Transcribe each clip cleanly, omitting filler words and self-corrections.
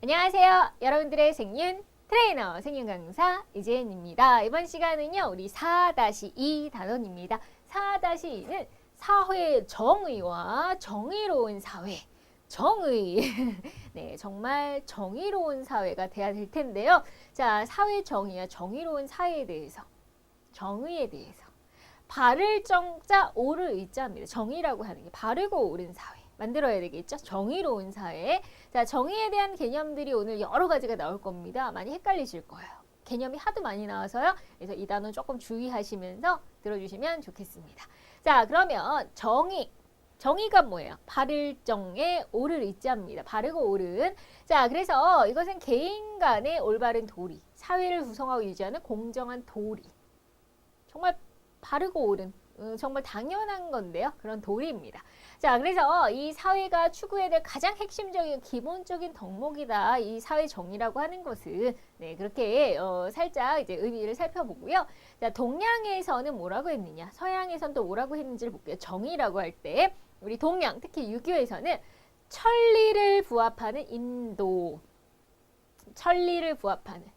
안녕하세요. 여러분들의 생윤 트레이너 생윤 강사 이재은입니다. 이번 시간은요. 우리 4-2 단원입니다. 4-2는 사회 정의와 정의로운 사회. 정의. 네, 정말 정의로운 사회가 돼야 될 텐데요. 자, 사회 정의와 정의로운 사회에 대해서, 정의에 대해서 바를 정자 옳을 의자입니다. 정의라고 하는 게 바르고 옳은 사회. 만들어야 되겠죠? 정의로운 사회. 자, 정의에 대한 개념들이 오늘 여러 가지가 나올 겁니다. 많이 헷갈리실 거예요. 개념이 하도 많이 나와서요. 그래서 이 단어 조금 주의하시면서 들어주시면 좋겠습니다. 자, 그러면 정의. 정의가 뭐예요? 바를 정에 옳을 의자입니다. 바르고 옳은. 자, 그래서 이것은 개인 간의 올바른 도리, 사회를 구성하고 유지하는 공정한 도리. 정말 바르고 옳은. 정말 당연한 건데요. 그런 도리입니다. 자, 그래서 이 사회가 추구해야 될 가장 핵심적인 기본적인 덕목이다. 이 사회 정의라고 하는 것은 네, 그렇게 살짝 이제 의미를 살펴보고요. 자, 동양에서는 뭐라고 했느냐? 서양에서는 또 뭐라고 했는지를 볼게요. 정의라고 할 때 우리 동양, 특히 유교에서는 천리를 부합하는 인도. 천리를 부합하는.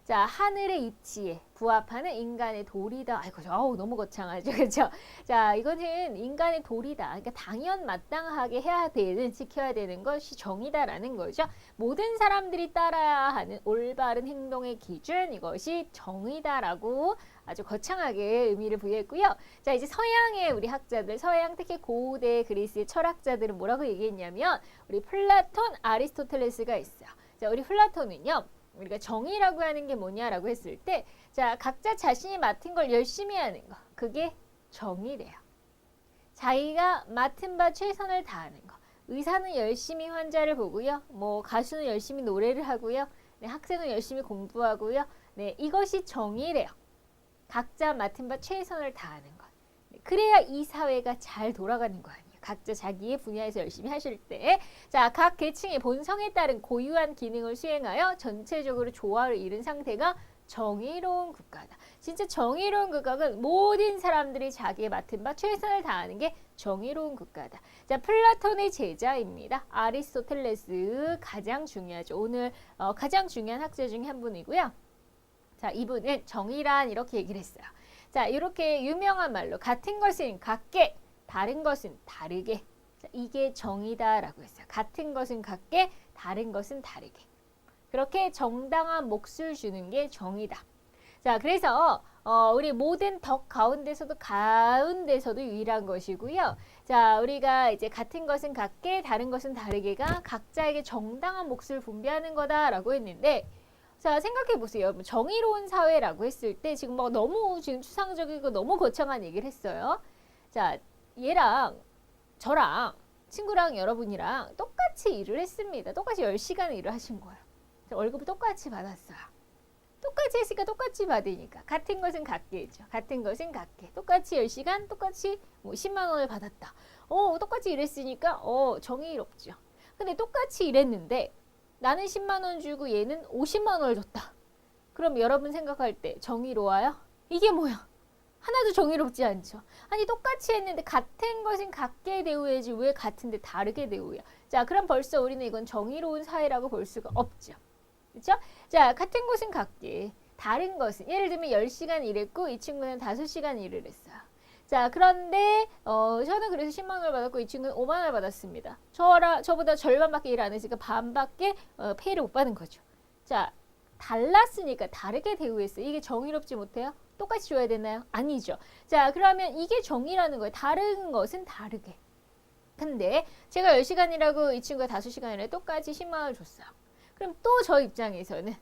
자, 하늘의 이치에 부합하는 인간의 도리다. 아이고, 너무 거창하죠. 그렇죠? 자, 이거는 인간의 도리다. 그러니까 당연 마땅하게 해야 되는, 지켜야 되는 것이 정의다라는 거죠. 모든 사람들이 따라야 하는 올바른 행동의 기준, 이것이 정의다라고 아주 거창하게 의미를 부여했고요. 자, 이제 서양의 우리 학자들, 서양 특히 고대 그리스의 철학자들은 뭐라고 얘기했냐면 우리 플라톤, 아리스토텔레스가 있어요. 자, 우리 플라톤은요. 우리가 정의라고 하는 게 뭐냐라고 했을 때, 자, 각자 자신이 맡은 걸 열심히 하는 거. 그게 정의래요. 자기가 맡은 바 최선을 다하는 거. 의사는 열심히 환자를 보고요. 뭐 가수는 열심히 노래를 하고요. 네, 학생은 열심히 공부하고요. 네, 이것이 정의래요. 각자 맡은 바 최선을 다하는 것. 네, 그래야 이 사회가 잘 돌아가는 거 아니에요. 각자 자기의 분야에서 열심히 하실 때, 자, 각 계층의 본성에 따른 고유한 기능을 수행하여 전체적으로 조화를 이룬 상태가 정의로운 국가다. 진짜 정의로운 국가는 모든 사람들이 자기의 맡은 바 최선을 다하는 게 정의로운 국가다. 자, 플라톤의 제자입니다. 아리스토텔레스 가장 중요하죠. 오늘 가장 중요한 학자 중에 한 분이고요. 자, 이분은 정의란 이렇게 얘기를 했어요. 자, 이렇게 유명한 말로 같은 것은 같게, 다른 것은 다르게. 자, 이게 정의다라고 했어요. 같은 것은 같게, 다른 것은 다르게. 그렇게 정당한 몫을 주는 게 정의다. 자, 그래서 우리 모든 덕 가운데서도 유일한 것이고요. 자, 우리가 이제 같은 것은 같게, 다른 것은 다르게가 각자에게 정당한 몫을 분배하는 거다라고 했는데, 자, 생각해 보세요. 정의로운 사회라고 했을 때 지금 막 너무 지금 추상적이고 너무 거창한 얘기를 했어요. 자, 얘랑 저랑 친구랑 여러분이랑 똑같이 일을 했습니다. 똑같이 10시간 일을 하신 거예요. 월급을 똑같이 받았어요. 똑같이 했으니까 똑같이 받으니까 같은 것은 같게 했죠. 같은 것은 같게. 똑같이 10시간 똑같이 뭐 10만 원을 받았다. 똑같이 일했으니까 정의롭죠. 근데 똑같이 일했는데 나는 10만 원 주고 얘는 50만 원을 줬다. 그럼 여러분 생각할 때 정의로워요? 이게 뭐야? 하나도 정의롭지 않죠. 아니, 똑같이 했는데 같은 것은 같게 대우해야지 왜 같은데 다르게 대우해요? 자, 그럼 벌써 우리는 이건 정의로운 사회라고 볼 수가 없죠. 그렇죠? 자, 같은 것은 같게, 다른 것은 예를 들면 10시간 일했고 이 친구는 5시간 일을 했어요. 자, 그런데 저는 그래서 10만 원을 받았고 이 친구는 5만 원을 받았습니다. 저보다 절반밖에 일 안 했으니까 반밖에 페이를 못 받은 거죠. 자, 달랐으니까 다르게 대우했어요. 이게 정의롭지 못해요? 똑같이 줘야 되나요? 아니죠. 자, 그러면 이게 정의라는 거예요. 다른 것은 다르게. 근데 제가 10시간 일하고 이 친구가 5시간 일에 똑같이 10만 원을 줬어요. 그럼 또 저 입장에서는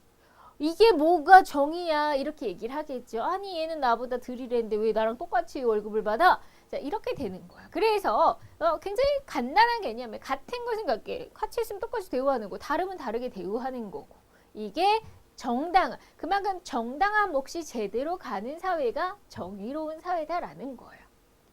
이게 뭐가 정의야 이렇게 얘기를 하겠죠. 아니, 얘는 나보다 덜 일했는데 왜 나랑 똑같이 월급을 받아? 자, 이렇게 되는 거야. 그래서 굉장히 간단한 개념이에요. 같은 것은 같게, 같이 있으면 똑같이 대우하는 거, 다르면 다르게 대우하는 거고. 이게 그만큼 정당한 몫이 제대로 가는 사회가 정의로운 사회다라는 거예요.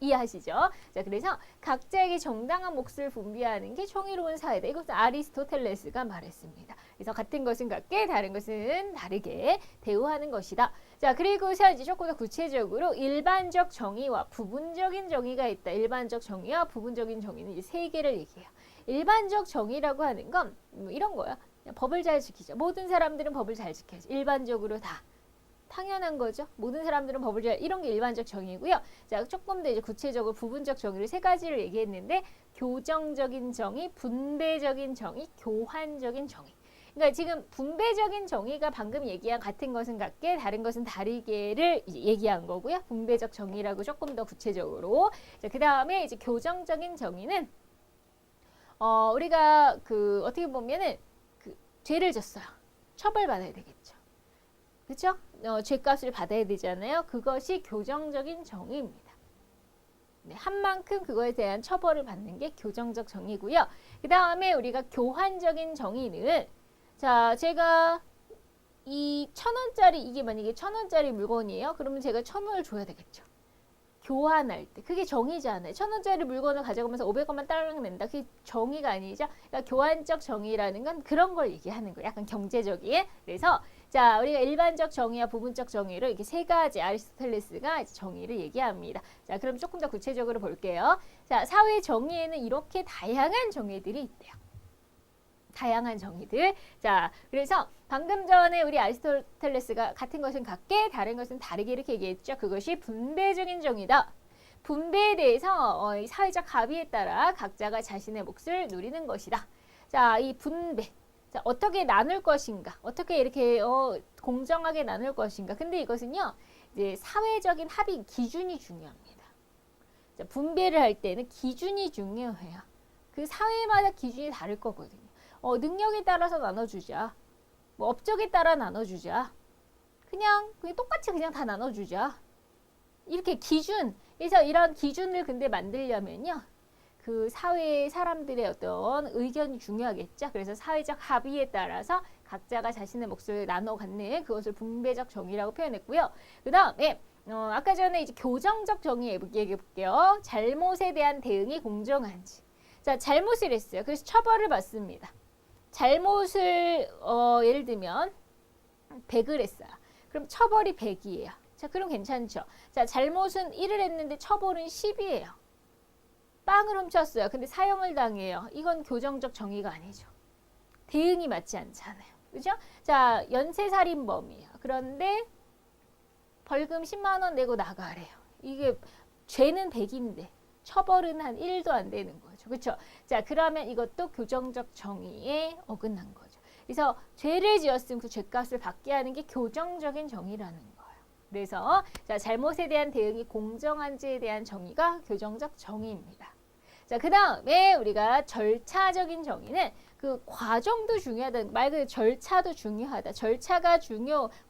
이해하시죠? 자, 그래서 각자에게 정당한 몫을 분배하는 게 정의로운 사회다. 이것은 아리스토텔레스가 말했습니다. 그래서 같은 것은 같게, 다른 것은 다르게 대우하는 것이다. 자, 그리고서 이제 조금 더 구체적으로 일반적 정의와 부분적인 정의가 있다. 일반적 정의와 부분적인 정의는 이제 세 개를 얘기해요. 일반적 정의라고 하는 건 이런 거야. 법을 잘 지키죠. 모든 사람들은 법을 잘 지켜야죠. 일반적으로 다. 당연한 거죠. 모든 사람들은 법을 잘, 이런 게 일반적 정의고요. 자, 조금 더 이제 구체적으로 부분적 정의를 세 가지를 얘기했는데, 교정적인 정의, 분배적인 정의, 교환적인 정의. 그러니까 지금 분배적인 정의가 방금 얘기한 같은 것은 같게, 다른 것은 다르게를 이제 얘기한 거고요. 분배적 정의라고 조금 더 구체적으로. 자, 그 다음에 이제 교정적인 정의는 우리가 그 어떻게 보면은 그 죄를 졌어요. 처벌받아야 되겠죠. 그렇죠? 죄값을 받아야 되잖아요. 그것이 교정적인 정의입니다. 네, 한 만큼 그거에 대한 처벌을 받는 게 교정적 정의고요. 그 다음에 우리가 교환적인 정의는, 자, 제가 이 1,000원짜리, 이게 만약에 1,000원짜리 물건이에요. 그러면 제가 1,000원을 줘야 되겠죠. 교환할 때. 그게 정의잖아요. 1,000원짜리 물건을 가져가면서 500원만 딸랑 낸다. 그게 정의가 아니죠. 그러니까 교환적 정의라는 건 그런 걸 얘기하는 거예요. 약간 경제적인. 그래서 자, 우리가 일반적 정의와 부분적 정의를 이렇게 세 가지 아리스토텔레스가 정의를 얘기합니다. 자, 그럼 조금 더 구체적으로 볼게요. 자, 사회 정의에는 이렇게 다양한 정의들이 있대요. 다양한 정의들. 자, 그래서 방금 전에 우리 아리스토텔레스가 같은 것은 같게, 다른 것은 다르게 이렇게 얘기했죠. 그것이 분배적인 정의다. 분배에 대해서 사회적 합의에 따라 각자가 자신의 몫을 누리는 것이다. 자, 이 분배. 자, 어떻게 나눌 것인가? 어떻게 이렇게 공정하게 나눌 것인가? 근데 이것은요, 이제 사회적인 합의 기준이 중요합니다. 자, 분배를 할 때는 기준이 중요해요. 그 사회마다 기준이 다를 거거든요. 능력에 따라서 나눠주자. 뭐 업적에 따라 나눠주자. 그냥 똑같이 그냥 다 나눠주자. 이렇게 기준. 그래서 이런 기준을 근데 만들려면요, 그 사회의 사람들의 어떤 의견이 중요하겠죠. 그래서 사회적 합의에 따라서 각자가 자신의 몫을 나눠 갖는 그것을 분배적 정의라고 표현했고요. 그 다음에 아까 전에 이제 교정적 정의 얘기해 볼게요. 잘못에 대한 대응이 공정한지. 자, 잘못을 했어요. 그래서 처벌을 받습니다. 잘못을 예를 들면 100을 했어요. 그럼 처벌이 100이에요. 자, 그럼 괜찮죠. 자, 잘못은 1을 했는데 처벌은 10이에요. 빵을 훔쳤어요. 근데 사형을 당해요. 이건 교정적 정의가 아니죠. 대응이 맞지 않잖아요. 그죠? 자, 연쇄살인범이에요. 그런데 벌금 10만 원 내고 나가래요. 이게 죄는 100인데 처벌은 한 1도 안 되는 거죠. 그렇죠? 자, 그러면 이것도 교정적 정의에 어긋난 거죠. 그래서 죄를 지었으면 그 죄값을 받게 하는 게 교정적인 정의라는 거예요. 그래서 자, 잘못에 대한 대응이 공정한지에 대한 정의가 교정적 정의입니다. 자, 그 다음에 우리가 절차적인 정의는 그 과정도 중요하다. 말 그대로 절차도 중요하다. 절차가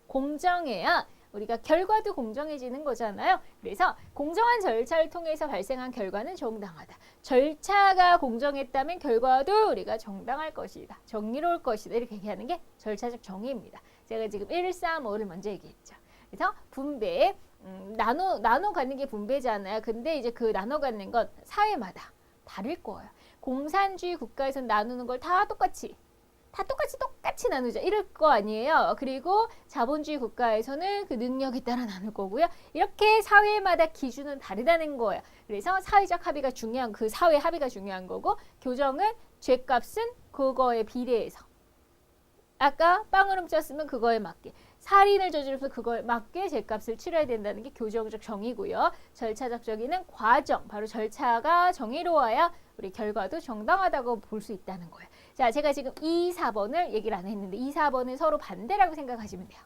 공정해야 우리가 결과도 공정해지는 거잖아요. 그래서 공정한 절차를 통해서 발생한 결과는 정당하다. 절차가 공정했다면 결과도 우리가 정당할 것이다. 정의로울 것이다. 이렇게 얘기하는 게 절차적 정의입니다. 제가 지금 1, 3, 5를 먼저 얘기했죠. 그래서 분배, 나눠 갖는 게 분배잖아요. 근데 이제 그 나눠 갖는 건 사회마다 다를 거예요. 공산주의 국가에서는 나누는 걸 다 똑같이 나누자 이럴 거 아니에요. 그리고 자본주의 국가에서는 그 능력에 따라 나눌 거고요. 이렇게 사회마다 기준은 다르다는 거예요. 그래서 사회적 합의가 중요한, 그 사회 합의가 중요한 거고, 교정은 죄값은 그거에 비례해서, 아까 빵을 훔쳤으면 그거에 맞게, 살인을 저질러서 그거에 맞게 죄값을 치러야 된다는 게 교정적 정의고요. 절차적 정의는 과정, 바로 절차가 정의로워야 우리 결과도 정당하다고 볼 수 있다는 거예요. 자, 제가 지금 2, 4번을 얘기를 안 했는데 2, 4번은 서로 반대라고 생각하시면 돼요.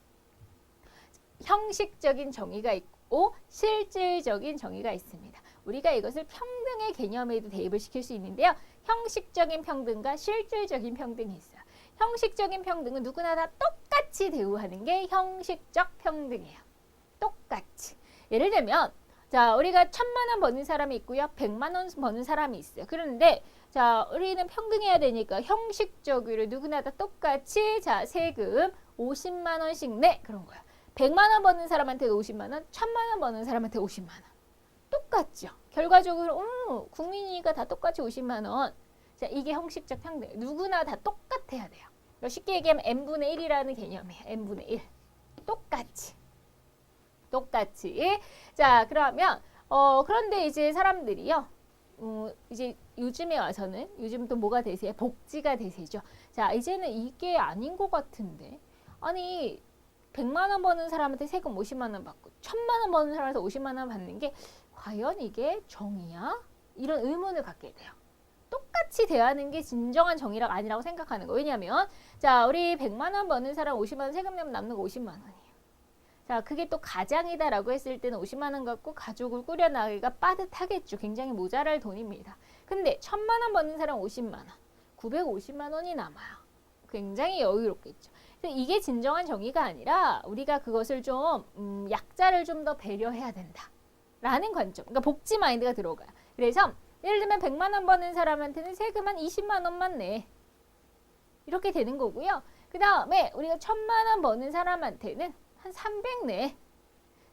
형식적인 정의가 있고 실질적인 정의가 있습니다. 우리가 이것을 평등의 개념에도 대입을 시킬 수 있는데요. 형식적인 평등과 실질적인 평등이 있어요. 형식적인 평등은 누구나 다 똑같이 대우하는 게 형식적 평등이에요. 똑같이. 예를 들면 자, 우리가 1,000만 원 버는 사람이 있고요. 100만 원 버는 사람이 있어요. 그런데 자, 우리는 평등해야 되니까 형식적으로 누구나 다 똑같이 자, 세금 50만 원씩 내. 그런 거야. 100만 원 버는 사람한테 50만 원, 1,000만 원 버는 사람한테 50만 원. 똑같죠. 결과적으로 국민이니까 다 똑같이 50만 원. 자, 이게 형식적 평등. 누구나 다 똑같아야 돼요. 쉽게 얘기하면 n분의 1이라는 개념이에요. n분의 1. 똑같이. 똑같이. 자, 그러면 그런데 이제 사람들이요. 이제 요즘에 와서는 요즘 또 뭐가 대세야? 복지가 대세죠. 자, 이제는 이게 아닌 것 같은데. 아니 100만 원 버는 사람한테 세금 50만 원 받고 1000만 원 버는 사람한테 50만 원 받는 게 과연 이게 정의야? 이런 의문을 갖게 돼요. 똑같이 대하는 게 진정한 정의가 아니라고 생각하는 거. 왜냐하면 자, 우리 100만 원 버는 사람 50만 원 세금 내면 남는 거 50만 원이에요. 자, 그게 또 가장이다라고 했을 때는 50만 원 갖고 가족을 꾸려나가기가 빠듯하겠죠. 굉장히 모자랄 돈입니다. 근데 1000만 원 버는 사람 50만 원, 950만 원이 남아요. 굉장히 여유롭겠죠. 이게 진정한 정의가 아니라 우리가 그것을 좀 약자를 좀 더 배려해야 된다라는 관점. 그러니까 복지 마인드가 들어가요. 그래서 예를 들면 100만 원 버는 사람한테는 세금 한 20만 원만 내. 이렇게 되는 거고요. 그 다음에 우리가 1000만 원 버는 사람한테는 한 300 내.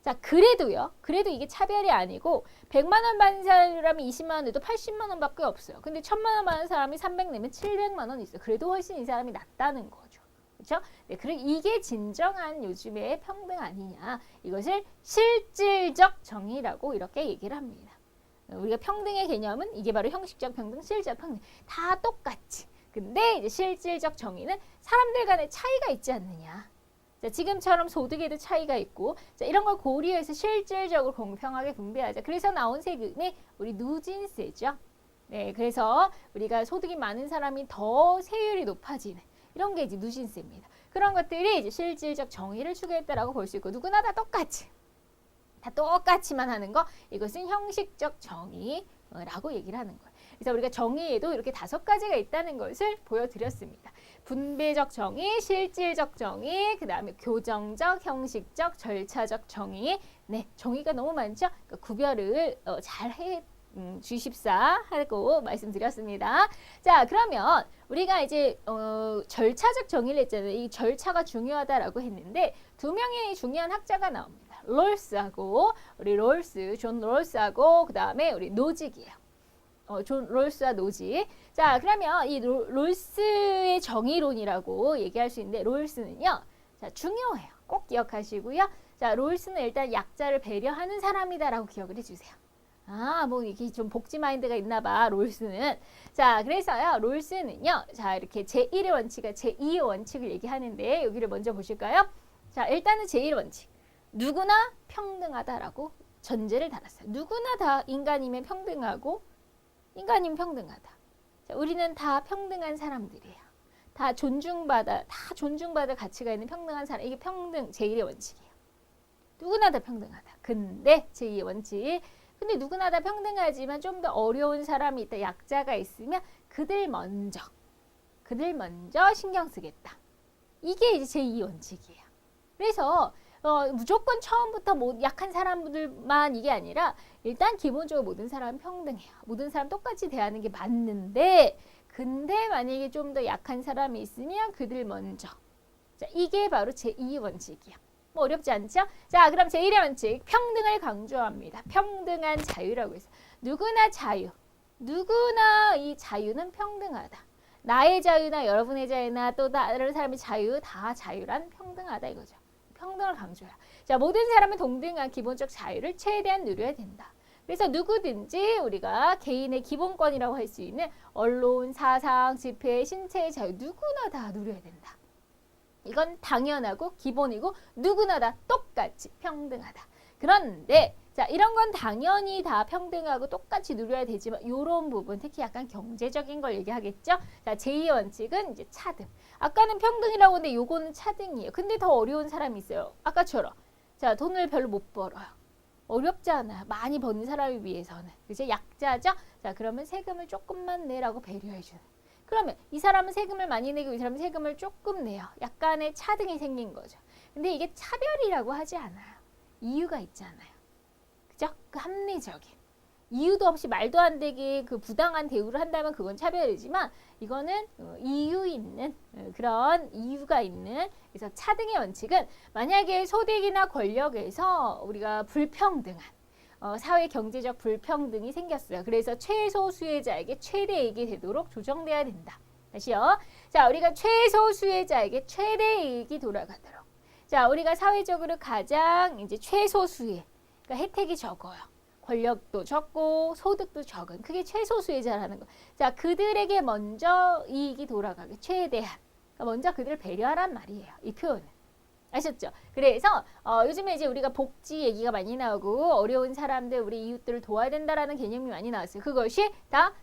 자, 그래도요. 그래도 이게 차별이 아니고 100만 원 받는 사람이 20만 원 내도 80만 원밖에 없어요. 근데 1000만 원 받는 사람이 300 내면 700만 원 있어요. 그래도 훨씬 이 사람이 낫다는 거죠. 그렇죠? 네, 그리고 이게 진정한 요즘의 평등 아니냐. 이것을 실질적 정의라고 이렇게 얘기를 합니다. 우리가 평등의 개념은 이게 바로 형식적 평등, 실질적 평등. 다 똑같지. 근데 이제 실질적 정의는 사람들 간의 차이가 있지 않느냐. 자, 지금처럼 소득에도 차이가 있고, 자, 이런 걸 고려해서 실질적으로 공평하게 분배하자. 그래서 나온 세금이 우리 누진세죠. 네, 그래서 우리가 소득이 많은 사람이 더 세율이 높아지는 이런 게 이제 누진세입니다. 그런 것들이 이제 실질적 정의를 추구했다라고 볼 수 있고, 누구나 다 똑같이, 다 똑같이만 하는 거, 이것은 형식적 정의라고 얘기를 하는 거예요. 그래서 우리가 정의에도 이렇게 5가지가 있다는 것을 보여드렸습니다. 분배적 정의, 실질적 정의, 그 다음에 교정적, 형식적, 절차적 정의. 네, 정의가 너무 많죠? 그러니까 구별을 잘 해 주십사 하고 말씀드렸습니다. 자, 그러면 우리가 이제 절차적 정의를 했잖아요. 이 절차가 중요하다라고 했는데 2명의 중요한 학자가 나옵니다. 롤스하고 우리 존 롤스하고 그 다음에 우리 노직이에요. 존 롤스와 노직. 자, 그러면 이 롤스의 정의론이라고 얘기할 수 있는데 롤스는요. 자, 중요해요. 꼭 기억하시고요. 자, 롤스는 일단 약자를 배려하는 사람이다라고 기억을 해주세요. 아, 뭐 이게 좀 복지 마인드가 있나 봐, 롤스는. 자, 그래서요. 롤스는요. 자, 이렇게 제1의 원칙과 제2의 원칙을 얘기하는데 여기를 먼저 보실까요? 자, 일단은 제1의 원칙. 누구나 평등하다라고 전제를 달았어요. 누구나 다 인간이면 평등하고 인간이면 평등하다. 자, 우리는 다 평등한 사람들이에요. 다 존중받을 가치가 있는 평등한 사람. 이게 평등 제1의 원칙이에요. 누구나 다 평등하다. 근데 제2의 원칙. 근데 누구나 다 평등하지만 좀 더 어려운 사람이 있다. 약자가 있으면 그들 먼저 신경 쓰겠다. 이게 이제 제2의 원칙이에요. 그래서 무조건 처음부터 뭐 약한 사람들만 이게 아니라 일단 기본적으로 모든 사람은 평등해요. 모든 사람 똑같이 대하는 게 맞는데 근데 만약에 좀 더 약한 사람이 있으면 그들 먼저. 자, 이게 바로 제2의 원칙이에요. 뭐 어렵지 않죠? 자, 그럼 제1의 원칙 평등을 강조합니다. 평등한 자유라고 해서 누구나 자유. 누구나 이 자유는 평등하다. 나의 자유나 여러분의 자유나 또 다른 사람의 자유 다 자유란 평등하다 이거죠. 평등을 강조해요. 자, 모든 사람은 동등한 기본적 자유를 최대한 누려야 된다. 그래서 누구든지 우리가 개인의 기본권이라고 할 수 있는 언론, 사상, 집회, 신체의 자유 누구나 다 누려야 된다. 이건 당연하고 기본이고 누구나 다 똑같이 평등하다. 그런데 자, 이런 건 당연히 다 평등하고 똑같이 누려야 되지만 이런 부분 특히 약간 경제적인 걸 얘기하겠죠. 자, 제2의 원칙은 이제 차등. 아까는 평등이라고 했는데 요거는 차등이에요. 근데 더 어려운 사람이 있어요. 아까처럼. 자, 돈을 별로 못 벌어요. 어렵지 않아요. 많이 버는 사람에 비해서는. 그죠? 약자죠? 자, 그러면 세금을 조금만 내라고 배려해 주는. 그러면 이 사람은 세금을 많이 내고 이 사람은 세금을 조금 내요. 약간의 차등이 생긴 거죠. 근데 이게 차별이라고 하지 않아요. 이유가 있잖아요. 그죠? 그 합리적인. 이유도 없이 말도 안 되게 그 부당한 대우를 한다면 그건 차별이지만 이거는 이유 있는 그런 이유가 있는 그래서 차등의 원칙은 만약에 소득이나 권력에서 우리가 불평등한 사회 경제적 불평등이 생겼어요. 그래서 최소 수혜자에게 최대 이익이 되도록 조정돼야 된다. 다시요. 자, 우리가 최소 수혜자에게 최대 이익이 돌아가도록. 자, 우리가 사회적으로 가장 이제 최소 수혜, 그러니까 혜택이 적어요. 권력도 적고 소득도 적은 그게 최소수혜자라는 거. 자, 그들에게 먼저 이익이 돌아가게 최대한 먼저 그들을 배려하란 말이에요. 이 표현은. 아셨죠? 그래서 요즘에 이제 우리가 복지 얘기가 많이 나오고 어려운 사람들 우리 이웃들을 도와야 된다라는 개념이 많이 나왔어요. 그것이 다